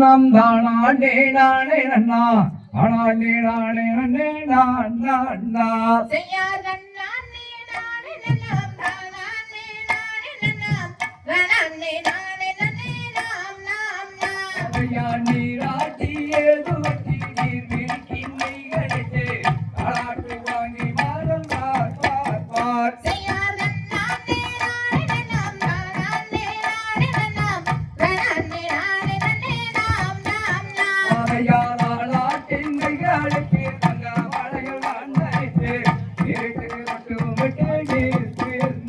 nam dhanane nane nanna anane nane nane nanna na sayyadanane nane nanam dhanane nane nanam dhanane nane nane nam nam nam sayani rati eduvati nirvilkinai galite alatu vani maram par par sayyadanane nane nanam dhanane nane nanam dhanane nane nane nam nam nam ayala tingai galite tanga valagal vandaitte irite mattu mitte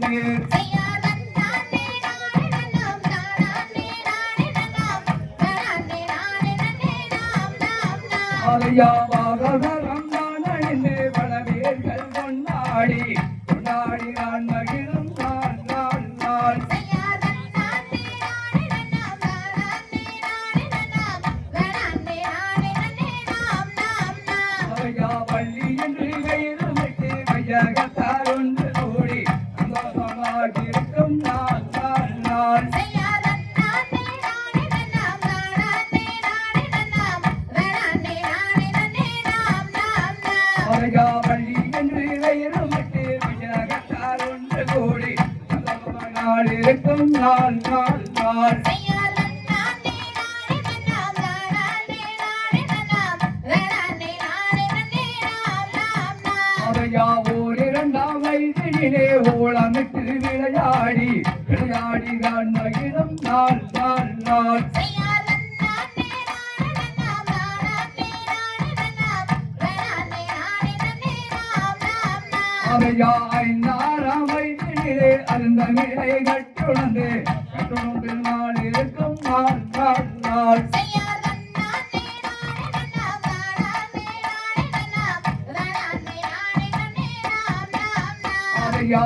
nir sayyadanane nane nanam dhanane nane nanam dhanane nane nane nam nam nam அலையாவாகரம் நானே பலவேர்கள் கொண்டாடி கொண்டாடி நான் மகிழும் நான் நான் நான் sayyadanane nane nanam dhanane nane nanam dhanane nane nane nam nam nam அலையா பள்ளி என்று கையிலுமிட்டு மையகத்தார் ஒன்று கூடி சந்தோஷமாக இருக்கும் நான் நான் நான் sayyadanane nane nanam dhanane nane nanam dhanane nane nane nam nam nam அலையா பள்ளி என்று கையிலுமிட்டு மையகத்தார் ஒன்று கூடி சந்தோஷமாக இருக்கும் நான் நான் நான் sayyadanane nane nanam dhanane nane nanam dhanane nane nane nam nam nam அதையா ஓர் இரண்டாம் வயதினிலே ஓளமிட்டு விளையாடி விளையாடி நான் மகிழும் நாள் நாள் நாள் sayyadanane nane nanam dhanane nane nanam dhanane nane nane nam nam nam அதையா ஐந்தாறாம் வயதினிலே அந்த நிலை கட்டுணர்ந்து கட்டுணர்ந்து நாள் இருக்கும் நாள் நாள் நாள் sayyadanane nane nanam dhanane nane nanam dhanane nane nane nam nam nam அதையா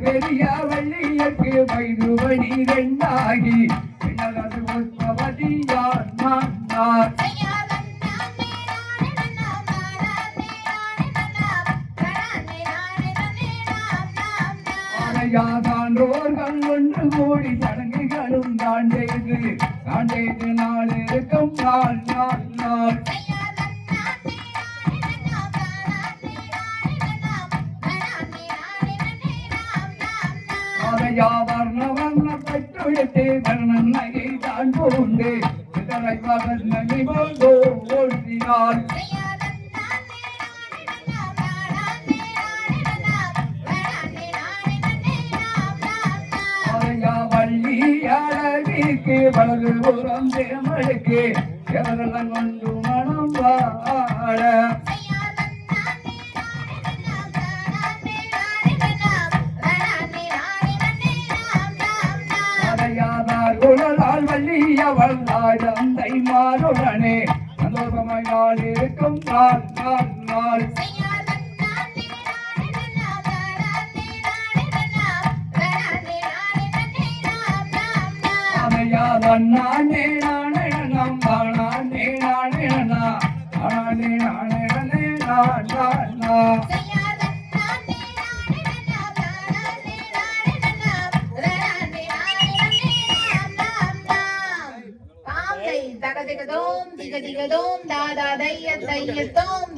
பெரிய வள்ளியற்கு வயது பனிரெண்டாகி பின்னரது புஷ்பவதியார் நான் நான் sayyadanane nane nanam dhanane nane nanam dhanane nane nane nam nam nam அதையாதான்றோர்கள் ஒன்று கூடி சடங்குகளும் தான் செய்து நாள் இருக்கும் நாள் நாள் நாள் sayyadanane nane nanam dhanane nane nanam dhanane nane nane nam nam nam அதையா வர்ண வர்ண பெற்றுவிட்டு வர்ணன் நகை தான் பூண்டு இதனை வர்ணனை போதோ ஓட்டினார் sayyadanane nane nanam dhanane nane nanam dhanane nane nane nam nam nam அதையா வள்ளி அழகிற்கு வலது புறம் தேமலுக்கு எவரெல்லாம் கொண்டு மனம் வாழ sayyadanane nane nanam dhanane nane nanam dhanane nane nane nam nam nam அதையாதார் குழலால் வள்ளிய வல்லாய் தந்தை மாறுடனே சந்தோஷமாய் இருக்கும் நாள் நாள் நாள் sayyadanane nane nanam dhanane nane nanam dhanane nane nane nam nam nam அதையாதான் நானே நானே நம் நானே நானே நானே நானே நானே நான் நான் sayyadanane nane nanam dhanane nane nanam dhanane nane nane nam nam nam தாம் தை தக திக தோம் திக திக தோம் தாதா தைய தைய தோம்